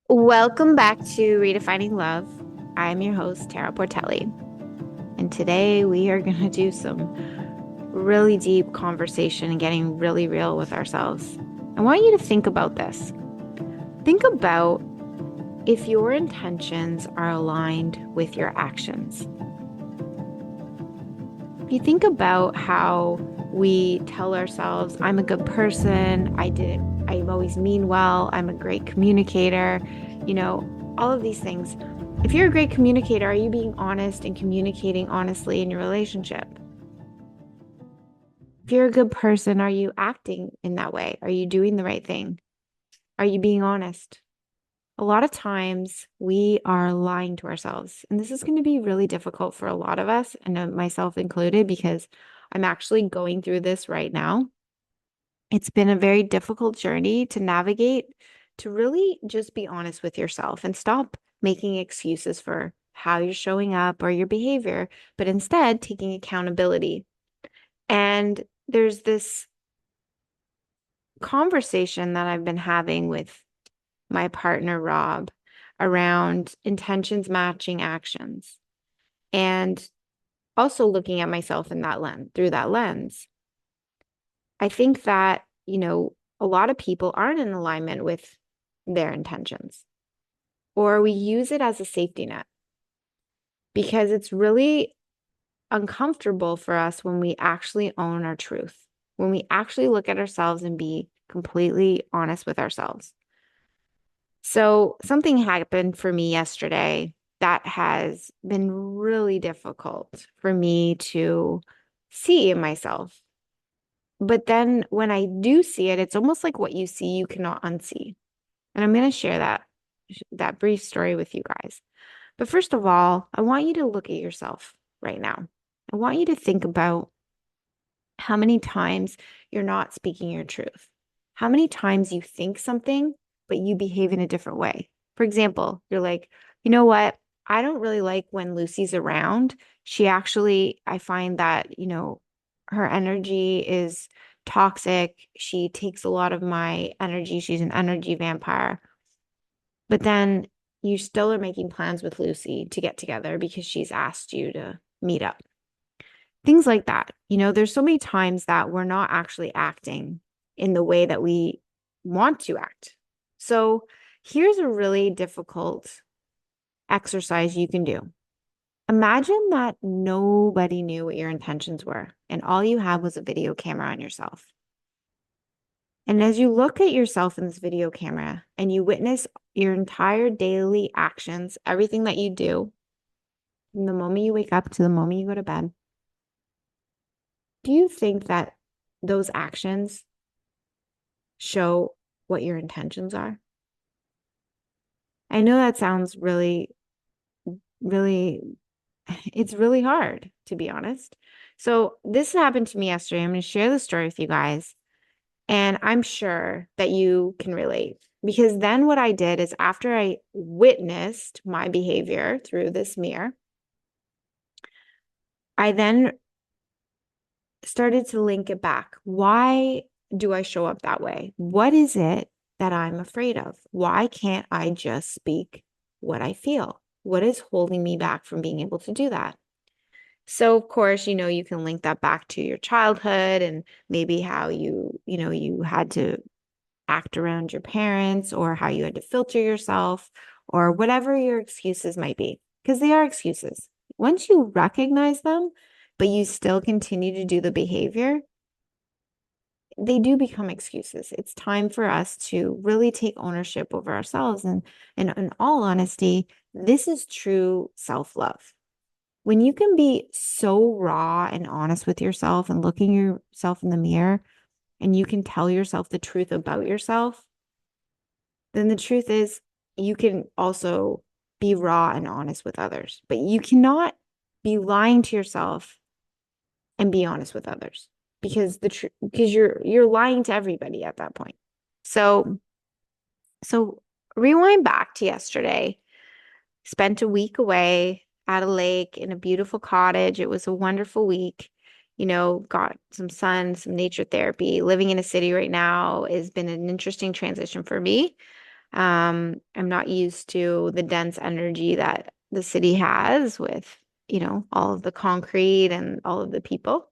Welcome back to Redefining Love. I'm your host, Tara Portelli, and today we are going to do some really deep conversation and getting really real with ourselves. I want you to think about this. Think about if your intentions are aligned with your actions. If you think about how we tell ourselves, I'm a good person, I always mean well, I'm a great communicator, all of these things. If you're a great communicator, are you being honest and communicating honestly in your relationship? If you're a good person, are you acting in that way? Are you doing the right thing? Are you being honest? A lot of times we are lying to ourselves, and this is going to be really difficult for a lot of us, and myself included, because I'm actually going through this right now. It's been a very difficult journey to navigate, to really just be honest with yourself and stop making excuses for how you're showing up or your behavior, but instead taking accountability. And there's this conversation that I've been having with my partner, Rob, around intentions matching actions and also looking at myself in that lens, through that lens. I think that, a lot of people aren't in alignment with their intentions, or we use it as a safety net because it's really uncomfortable for us when we actually own our truth, when we actually look at ourselves and be completely honest with ourselves. So, something happened for me yesterday that has been really difficult for me to see in myself. But then when I do see it, it's almost like what you see, you cannot unsee. And I'm going to share that brief story with you guys. But first of all, I want you to look at yourself right now. I want you to think about how many times you're not speaking your truth. How many times you think something, but you behave in a different way. For example, you're like, you know what? I don't really like when Lucy's around. I find that, her energy is toxic. She takes a lot of my energy. She's an energy vampire. But then you still are making plans with Lucy to get together because she's asked you to meet up. Things like that. There's so many times that we're not actually acting in the way that we want to act. So here's a really difficult exercise you can do. Imagine that nobody knew what your intentions were, and all you had was a video camera on yourself. And as you look at yourself in this video camera and you witness your entire daily actions, everything that you do, from the moment you wake up to the moment you go to bed, do you think that those actions show what your intentions are? I know that sounds really, really, it's really hard, to be honest. So, this happened to me yesterday. I'm going to share the story with you guys. And I'm sure that you can relate because then what I did is after I witnessed my behavior through this mirror, I then started to link it back. Why do I show up that way? What is it that I'm afraid of? Why can't I just speak what I feel? What is holding me back from being able to do that? So, of course, you can link that back to your childhood and maybe how you had to act around your parents or how you had to filter yourself or whatever your excuses might be, because they are excuses. Once you recognize them, but you still continue to do the behavior, they do become excuses. It's time for us to really take ownership over ourselves. And in all honesty, this is true self-love. When you can be so raw and honest with yourself and looking yourself in the mirror and you can tell yourself the truth about yourself, then the truth is you can also be raw and honest with others. But you cannot be lying to yourself and be honest with others because you're lying to everybody at that point. So rewind back to yesterday. Spent a week away at a lake in a beautiful cottage. It was a wonderful week. Got some sun, some nature therapy. Living in a city right now has been an interesting transition for me. I'm not used to the dense energy that the city has with, all of the concrete and all of the people.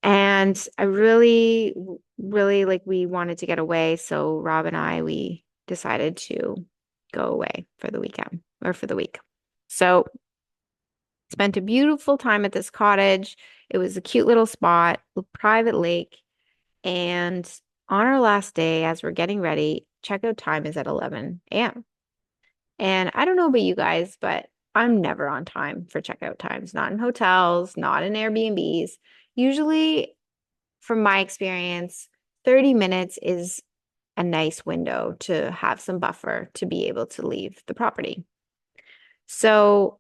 And I really, really like we wanted to get away. So Rob and I, we decided to go away for the weekend or for the week. So spent a beautiful time at this cottage. It was a cute little spot, a private lake. And on our last day, as we're getting ready, checkout time is at 11 a.m. And I don't know about you guys, but I'm never on time for checkout times, not in hotels, not in Airbnbs. Usually, from my experience, 30 minutes is a nice window to have some buffer to be able to leave the property. So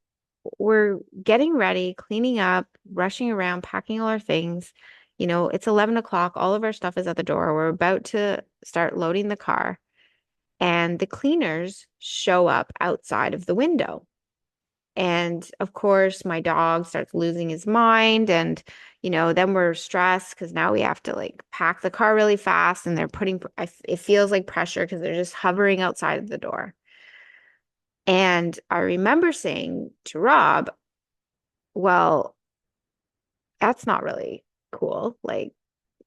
we're getting ready, cleaning up, rushing around, packing all our things. It's 11 o'clock. All of our stuff is at the door. We're about to start loading the car, and the cleaners show up outside of the window. And of course, my dog starts losing his mind. And, then we're stressed because now we have to like pack the car really fast. And they're it feels like pressure because they're just hovering outside of the door. And I remember saying to Rob, well, that's not really cool. Like,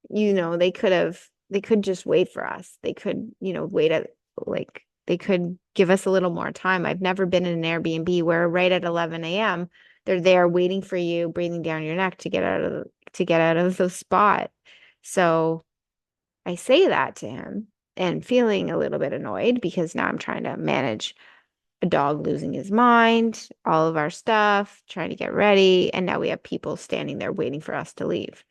they could just wait for us. They could, wait at like, they could give us a little more time. I've never been in an Airbnb where right at 11 a.m. they're there waiting for you, breathing down your neck to get out of the spot. So I say that to him and feeling a little bit annoyed because now I'm trying to manage a dog losing his mind, all of our stuff, trying to get ready, and now we have people standing there waiting for us to leave.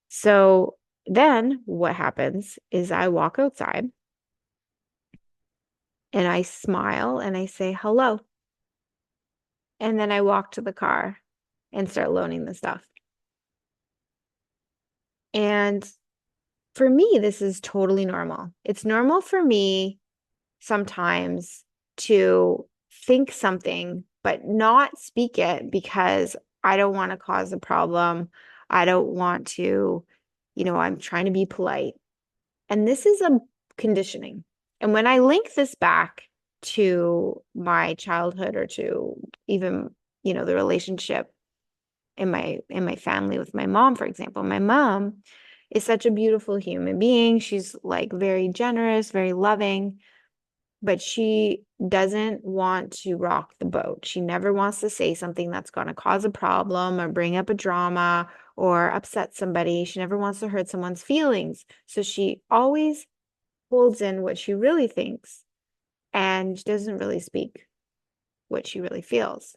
So then what happens is I walk outside and I smile and I say hello. And then I walk to the car and start loading the stuff. And for me, this is totally normal. It's normal for me sometimes to think something, but not speak it because I don't want to cause a problem. I don't want to, I'm trying to be polite. And this is a conditioning. And when I link this back to my childhood or to even, the relationship in my family with my mom, for example, my mom is such a beautiful human being. She's like very generous, very loving, but she doesn't want to rock the boat. She never wants to say something that's going to cause a problem or bring up a drama or upset somebody. She never wants to hurt someone's feelings. So she always holds in what she really thinks and doesn't really speak what she really feels.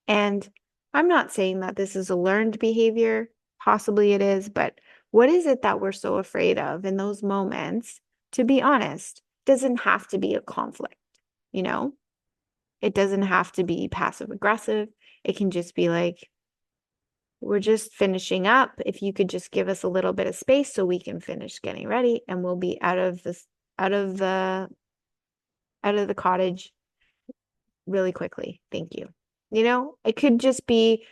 And I'm not saying that this is a learned behavior. Possibly it is, but what is it that we're so afraid of in those moments? To be honest, doesn't have to be a conflict, you know? It doesn't have to be passive aggressive. It can just be like, we're just finishing up. If you could just give us a little bit of space so we can finish getting ready and we'll be out of the out of the cottage really quickly. Thank you. It could just be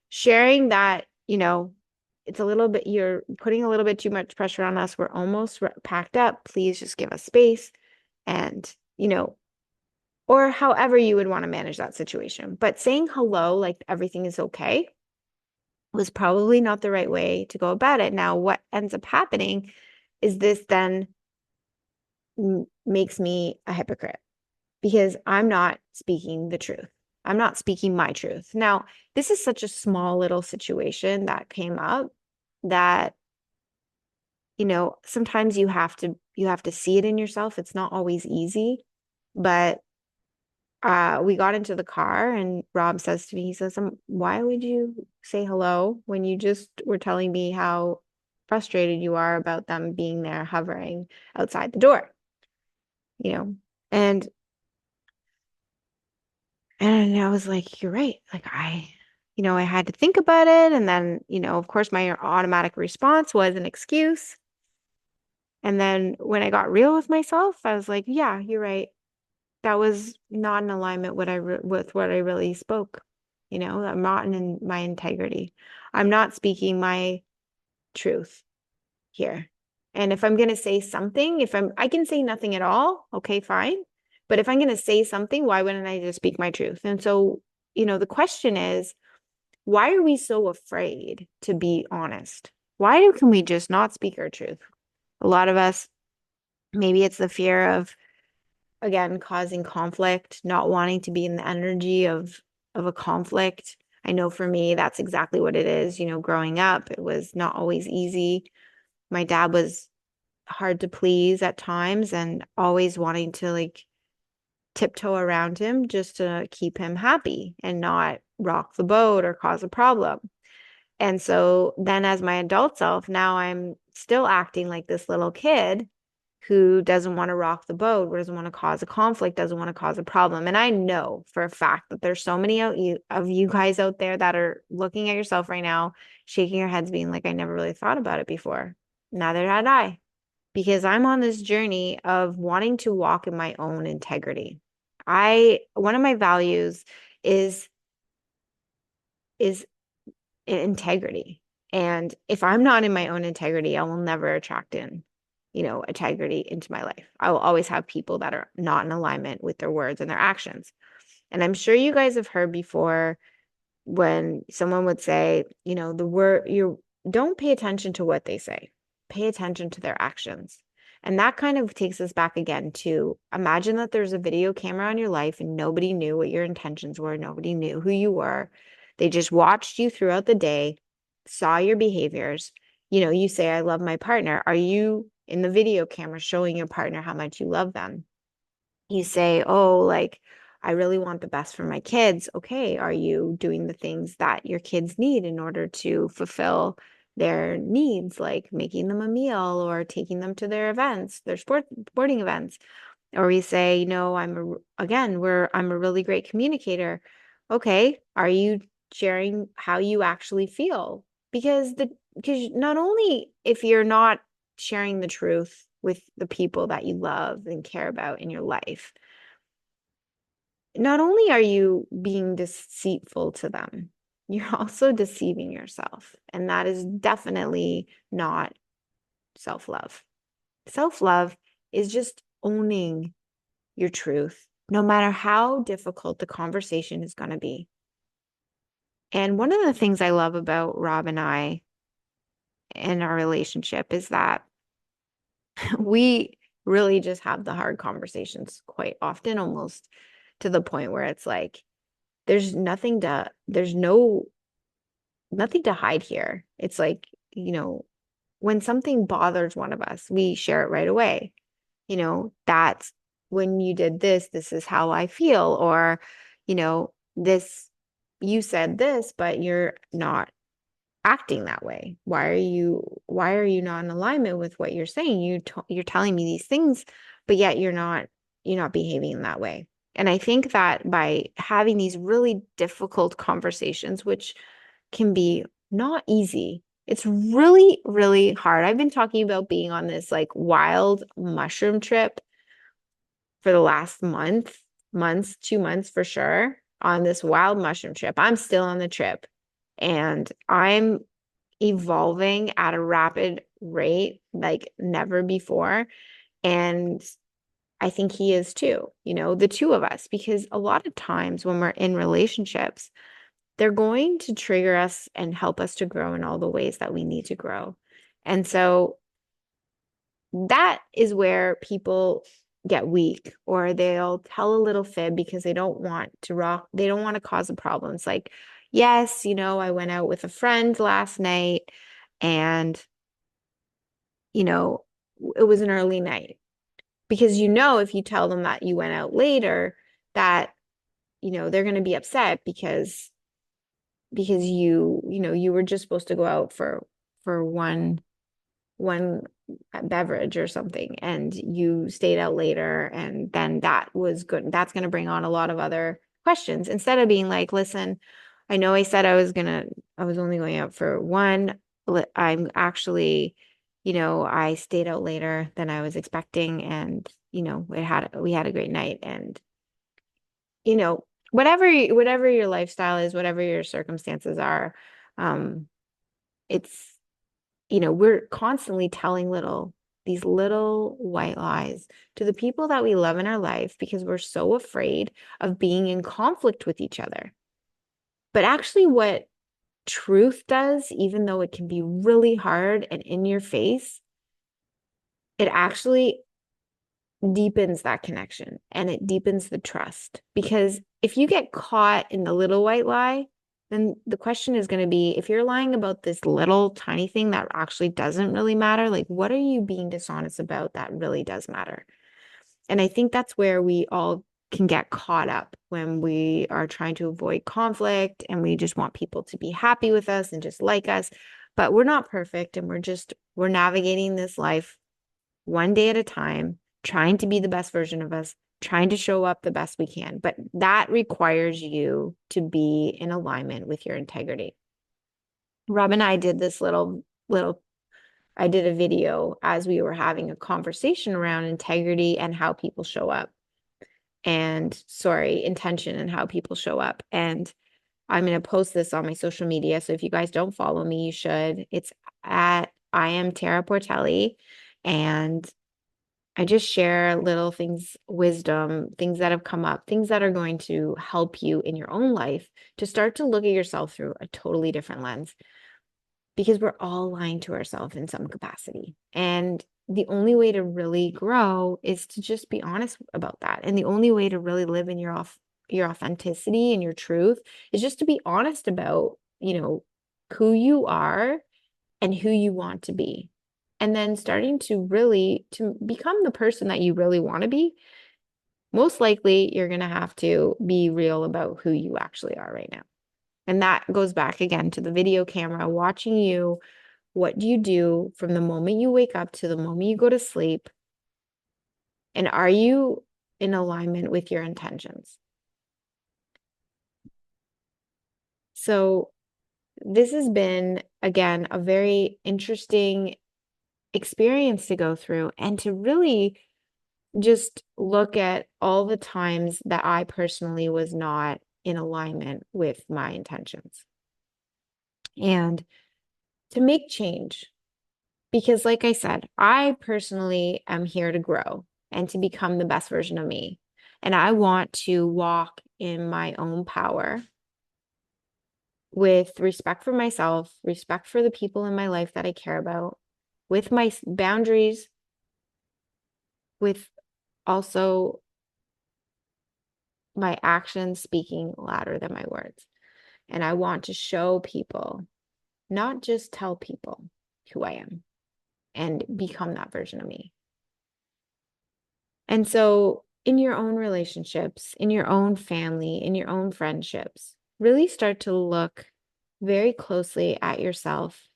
sharing that, it's a little bit, you're putting a little bit too much pressure on us. We're almost packed up. Please just give us space. And, or however you would want to manage that situation. But saying hello, like everything is okay, was probably not the right way to go about it. Now, what ends up happening is this then makes me a hypocrite because I'm not speaking the truth. I'm not speaking my truth. Now, this is such a small little situation that came up that, sometimes you have to see it in yourself. It's not always easy, but we got into the car and Rob says to me, he says, why would you say hello when you just were telling me how frustrated you are about them being there hovering outside the door, you know? And And I was like, you're right. Like I had to think about it. And then, of course, my automatic response was an excuse. And then when I got real with myself, I was like, yeah, you're right. That was not in alignment with what I really spoke. I'm not in my integrity. I'm not speaking my truth here. And if I'm going to say something, I can say nothing at all, okay, fine. But if I'm going to say something, why wouldn't I just speak my truth? And so, the question is, why are we so afraid to be honest? Why can we just not speak our truth? A lot of us, maybe it's the fear of, again, causing conflict, not wanting to be in the energy of a conflict. I know for me, that's exactly what it is. Growing up, it was not always easy. My dad was hard to please at times and always wanting to like tiptoe around him just to keep him happy and not rock the boat or cause a problem. And so then as my adult self, now I'm still acting like this little kid who doesn't want to rock the boat, doesn't want to cause a conflict, doesn't want to cause a problem. And I know for a fact that there's so many of you guys out there that are looking at yourself right now, shaking your heads, being like, I never really thought about it before. Neither had I, because I'm on this journey of wanting to walk in my own integrity. One of my values is is integrity. And if I'm not in my own integrity, I will never attract in, integrity into my life. I will always have people that are not in alignment with their words and their actions. And I'm sure you guys have heard before when someone would say, the word, you don't pay attention to what they say, pay attention to their actions. And that kind of takes us back again to imagine that there's a video camera on your life and nobody knew what your intentions were. Nobody knew who you were. They just watched you throughout the day, saw your behaviors. You say, I love my partner. Are you in the video camera showing your partner how much you love them? You say, oh, like, I really want the best for my kids. Okay, are you doing the things that your kids need in order to fulfill their needs, like making them a meal or taking them to their events, their sporting events? Or we say, I'm a really great communicator. Okay, are you sharing how you actually feel? Because not only if you're not sharing the truth with the people that you love and care about in your life, not only are you being deceitful to them, you're also deceiving yourself. And that is definitely not self-love. Self-love is just owning your truth, no matter how difficult the conversation is going to be. And one of the things I love about Rob and I in our relationship is that we really just have the hard conversations quite often, almost to the point where it's like, there's nothing to hide here. It's like, when something bothers one of us, we share it right away. That's when you did this is how I feel. Or, this, you said this, but you're not acting that way. Why are you not in alignment with what you're saying? You're telling me these things, but yet you're not behaving in that way. And I think that by having these really difficult conversations, which can be not easy, it's really, really hard. I've been talking about being on this like wild mushroom trip for the last months, 2 months for sure, on this wild mushroom trip. I'm still on the trip and I'm evolving at a rapid rate like never before. And I think he is too, the two of us, because a lot of times when we're in relationships, they're going to trigger us and help us to grow in all the ways that we need to grow. And so that is where people get weak, or they'll tell a little fib because they don't want to they don't want to cause a problem. It's like, yes, I went out with a friend last night and, you know, it was an early night. Because if you tell them that you went out later, that, they're going to be upset because you were just supposed to go out for one beverage or something and you stayed out later, and then that was good. That's going to bring on a lot of other questions instead of being like, listen, I know I said I was only going out for one. I'm actually, I stayed out later than I was expecting, and we had a great night. And whatever your lifestyle is, whatever your circumstances are, it's we're constantly telling little these little white lies to the people that we love in our life because we're so afraid of being in conflict with each other. But actually, what truth does, even though it can be really hard and in your face, it actually deepens that connection and it deepens the trust. Because if you get caught in the little white lie, then the question is going to be, if you're lying about this little tiny thing that actually doesn't really matter, like what are you being dishonest about that really does matter? And I think that's where we all can get caught up when we are trying to avoid conflict and we just want people to be happy with us and just like us. But we're not perfect and we're navigating this life one day at a time, trying to be the best version of us, trying to show up the best we can. But that requires you to be in alignment with your integrity. Rob and I did this I did a video as we were having a conversation around integrity and how people show up. Intention and how people show up. And I'm going to post this on my social media. So if you guys don't follow me, you should. It's at I am Tara Portelli. And I just share little things, wisdom, things that have come up, things that are going to help you in your own life to start to look at yourself through a totally different lens, because we're all lying to ourselves in some capacity. And the only way to really grow is to just be honest about that. And the only way to really live in your authenticity and your truth is just to be honest about, who you are and who you want to be. And then starting to become the person that you really want to be. Most likely you're going to have to be real about who you actually are right now. And that goes back again to the video camera, watching you. What do you do from the moment you wake up to the moment you go to sleep? And are you in alignment with your intentions? So this has been, again, a very interesting experience to go through and to really just look at all the times that I personally was not in alignment with my intentions and to make change. Because, like I said, I personally am here to grow and to become the best version of me. And I want to walk in my own power with respect for myself, respect for the people in my life that I care about, with my boundaries, with also my actions speaking louder than my words. And I want to show people, not just tell people who I am and become that version of me. And so in your own relationships, in your own family, in your own friendships, really start to look very closely at yourself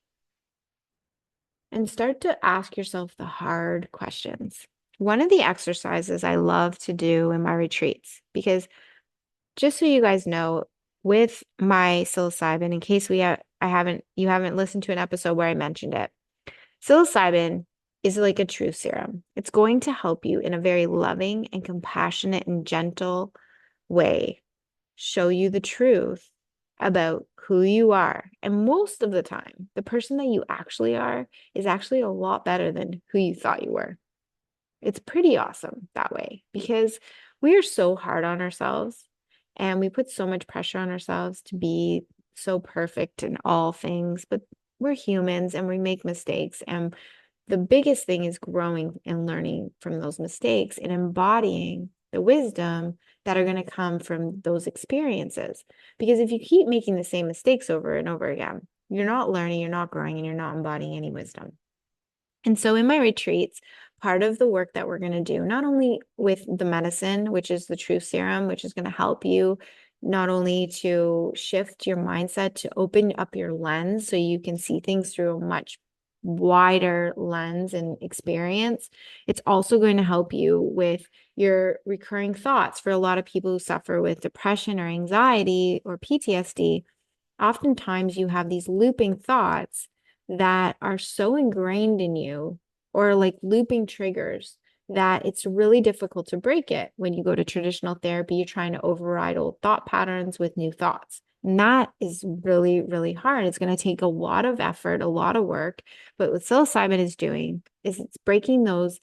and start to ask yourself the hard questions. One of the exercises I love to do in my retreats, because just so you guys know, with my psilocybin, in case you haven't listened to an episode where I mentioned it, psilocybin is like a truth serum. It's going to help you in a very loving and compassionate and gentle way, show you the truth about who you are. And most of the time, the person that you actually are is actually a lot better than who you thought you were. It's pretty awesome that way because we are so hard on ourselves and we put so much pressure on ourselves to be so perfect in all things, but we're humans and we make mistakes. And the biggest thing is growing and learning from those mistakes and embodying the wisdom that are going to come from those experiences. Because if you keep making the same mistakes over and over again, you're not learning, you're not growing, and you're not embodying any wisdom. And so in my retreats, part of the work that we're going to do, not only with the medicine, which is the truth serum, which is going to help you not only to shift your mindset, to open up your lens so you can see things through a much wider lens and experience. It's also going to help you with your recurring thoughts. For a lot of people who suffer with depression or anxiety or PTSD, oftentimes you have these looping thoughts that are so ingrained in you, or like looping triggers, that it's really difficult to break it. When you go to traditional therapy, you're trying to override old thought patterns with new thoughts. And that is really, really hard. It's going to take a lot of effort, a lot of work. But what psilocybin is doing is it's breaking those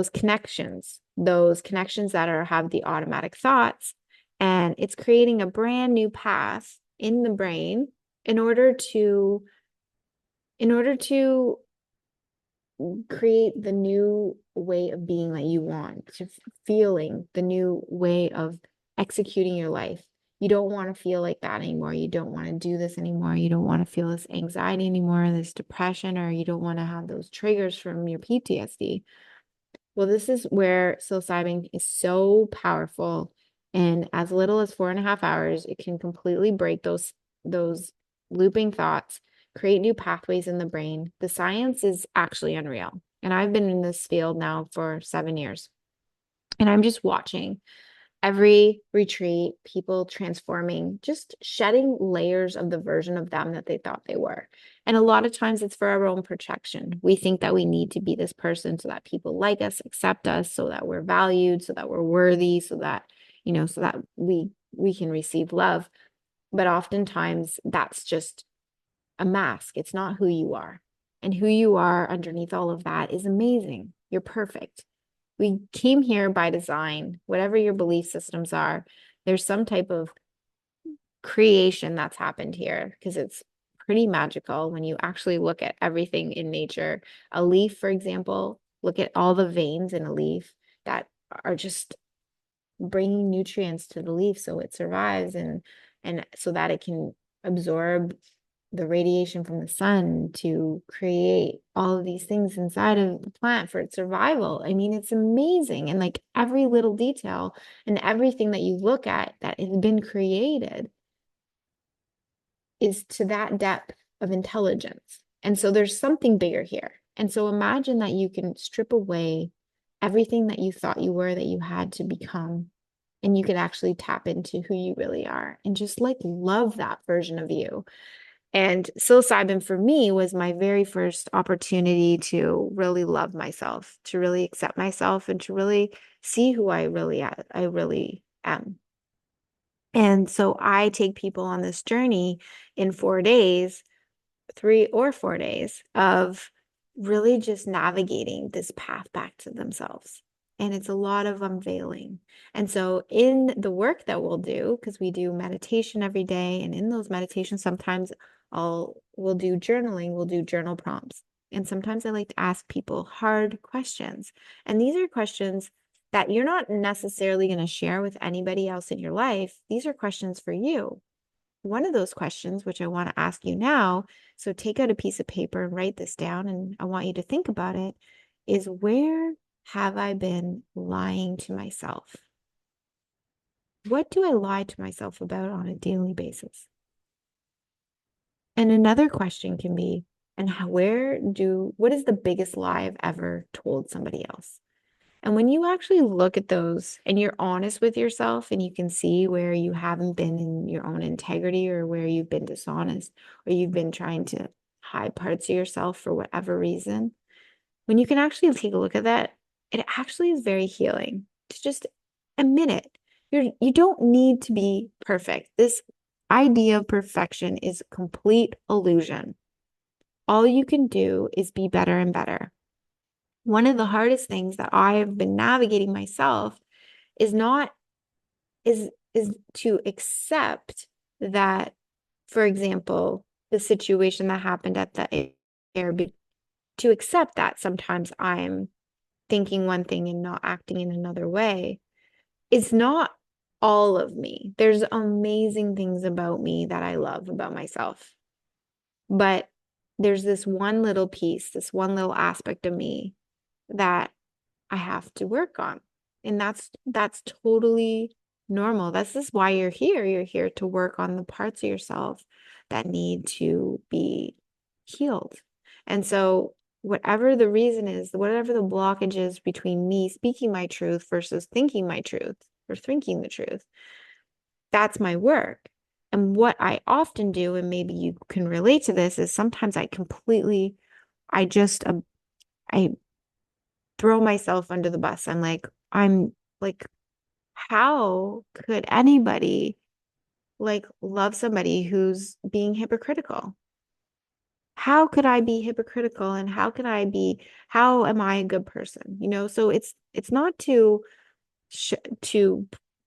connections that have the automatic thoughts, and it's creating a brand new path in the brain in order to in order to create the new way of being that you want, to feeling the new way of executing your life. You don't want to feel like that anymore. You don't want to do this anymore. You don't want to feel this anxiety anymore, this depression, or you don't want to have those triggers from your PTSD. Well, this is where psilocybin is so powerful. In as little as 4.5 hours, it can completely break those looping thoughts, create new pathways in the brain. The science is actually unreal. And I've been in this field now for 7 years. And I'm just watching every retreat, people transforming, just shedding layers of the version of them that they thought they were. And a lot of times it's for our own protection. We think that we need to be this person so that people like us, accept us, so that we're valued, so that we're worthy, so that, so that we can receive love. But oftentimes that's just a mask. It's not who you are. And who you are underneath all of that is amazing. You're perfect. We came here by design. Whatever your belief systems are, there's some type of creation that's happened here, because it's pretty magical when you actually look at everything in nature. A leaf, for example, look at all the veins in a leaf that are just bringing nutrients to the leaf so it survives, and so that it can absorb the radiation from the sun to create all of these things inside of the plant for its survival. I mean, it's amazing. And like every little detail and everything that you look at that has been created is to that depth of intelligence. And so there's something bigger here. And so imagine that you can strip away everything that you thought you were, that you had to become, and you could actually tap into who you really are and just like love that version of you. And psilocybin for me was my very first opportunity to really love myself, to really accept myself, and to really see who I really am. And so I take people on this journey in 4 days, 3 or 4 days of really just navigating this path back to themselves. And it's a lot of unveiling. And so in the work that we'll do, because we do meditation every day, and in those meditations, sometimes we'll do journaling, we'll do journal prompts. And sometimes I like to ask people hard questions. And these are questions that you're not necessarily going to share with anybody else in your life. These are questions for you. One of those questions, which I want to ask you now, so take out a piece of paper and write this down, and I want you to think about it, is where have I been lying to myself? What do I lie to myself about on a daily basis? And another question can be, and what is the biggest lie I've ever told somebody else? And when you actually look at those and you're honest with yourself, and you can see where you haven't been in your own integrity, or where you've been dishonest, or you've been trying to hide parts of yourself for whatever reason, when you can actually take a look at that, it actually is very healing to just admit it. You don't need to be perfect. This idea of perfection is a complete illusion. All you can do is be better and better. One of the hardest things that I have been navigating myself is not is to accept that, for example, the situation that happened at the Airbnb, to accept that sometimes I'm thinking one thing and not acting in another way is not all of me. There's amazing things about me that I love about myself. But there's this one little piece, this one little aspect of me that I have to work on. And that's totally normal. This is why you're here. You're here to work on the parts of yourself that need to be healed. And so whatever the reason is, whatever the blockage is between me speaking my truth versus thinking my truth or thinking the truth, that's my work. And what I often do, and maybe you can relate to this, is sometimes I just, I throw myself under the bus. I'm like, how could anybody like love somebody who's being hypocritical? how could I be hypocritical, and how am I a good person? So it's not to,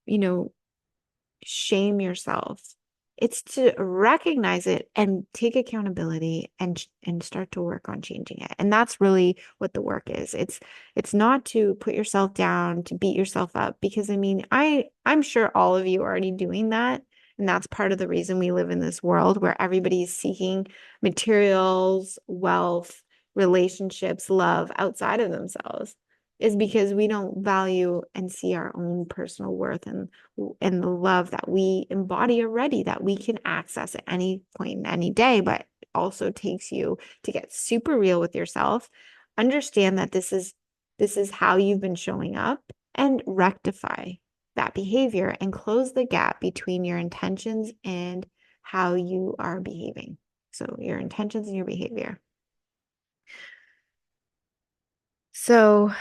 you know, shame yourself. It's to recognize it and take accountability and start to work on changing it. And that's really what the work is. It's not to put yourself down, to beat yourself up, because I mean, I'm sure all of you are already doing that. And that's part of the reason we live in this world where everybody's seeking materials, wealth, relationships, love outside of themselves, is because we don't value and see our own personal worth and the love that we embody already, that we can access at any point in any day. But also takes you to get super real with yourself, understand that this is how you've been showing up, and rectify that behavior and close the gap between your intentions and how you are behaving. So your intentions and your behavior. So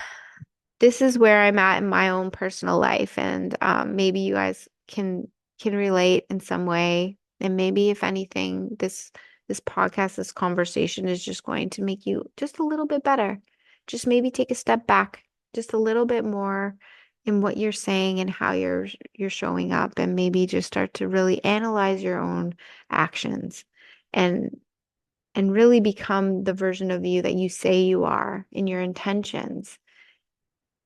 this is where I'm at in my own personal life, and maybe you guys can relate in some way. And maybe if anything, this podcast, this conversation is just going to make you just a little bit better. Just maybe take a step back, just a little bit more in what you're saying and how you're showing up, and maybe just start to really analyze your own actions and and really become the version of you that you say you are in your intentions,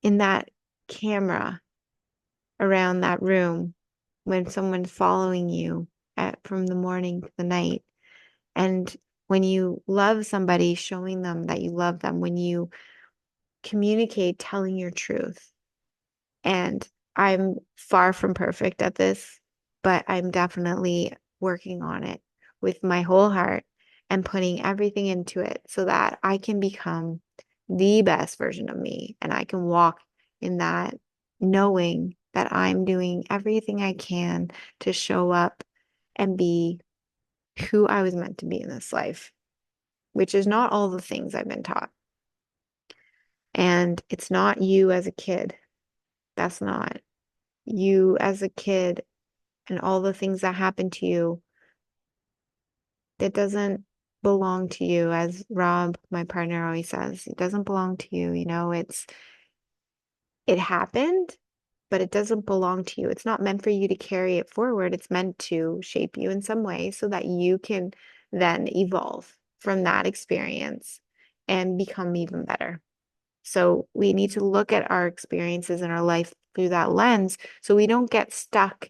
in that camera around that room when someone's following you from the morning to the night. And when you love somebody, showing them that you love them, when you communicate, telling your truth. And I'm far from perfect at this, but I'm definitely working on it with my whole heart and putting everything into it so that I can become the best version of me, and I can walk in that, knowing that I'm doing everything I can to show up and be who I was meant to be in this life, which is not all the things I've been taught. And it's not you as a kid. That's not you as a kid, and all the things that happen to you. That doesn't belong to you. As Rob, my partner, always says, it doesn't belong to you. It happened, but it doesn't belong to you. It's not meant for you to carry it forward. It's meant to shape you in some way so that you can then evolve from that experience and become even better. So we need to look at our experiences in our life through that lens so we don't get stuck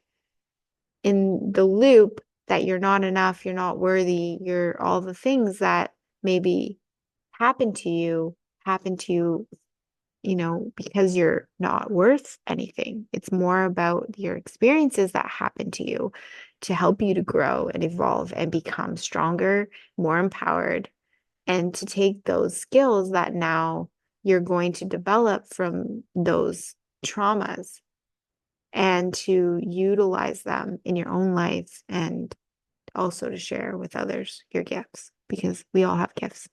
in the loop that you're not enough, you're not worthy, you're all the things that maybe happen to you, happen to you, because you're not worth anything. It's more about your experiences that happen to you to help you to grow and evolve and become stronger, more empowered, and to take those skills that now you're going to develop from those traumas and to utilize them in your own life, and also to share with others your gifts, because we all have gifts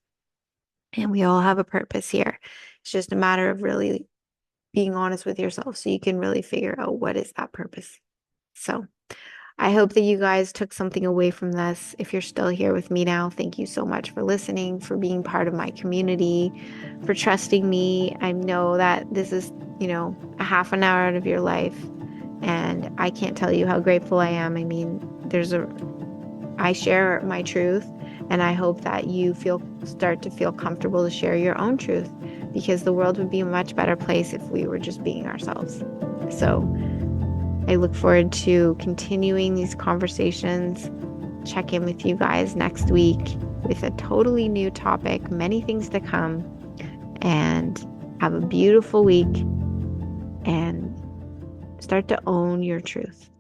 and we all have a purpose here. It's just a matter of really being honest with yourself so you can really figure out what is that purpose. So I hope that you guys took something away from this. If you're still here with me now, thank you so much for listening, for being part of my community, for trusting me. I know that this is, a half an hour out of your life, and I can't tell you how grateful I am. I mean, I share my truth, and I hope that you start to feel comfortable to share your own truth, because the world would be a much better place if we were just being ourselves. So I look forward to continuing these conversations. Check in with you guys next week with a totally new topic, many things to come, and have a beautiful week and start to own your truth.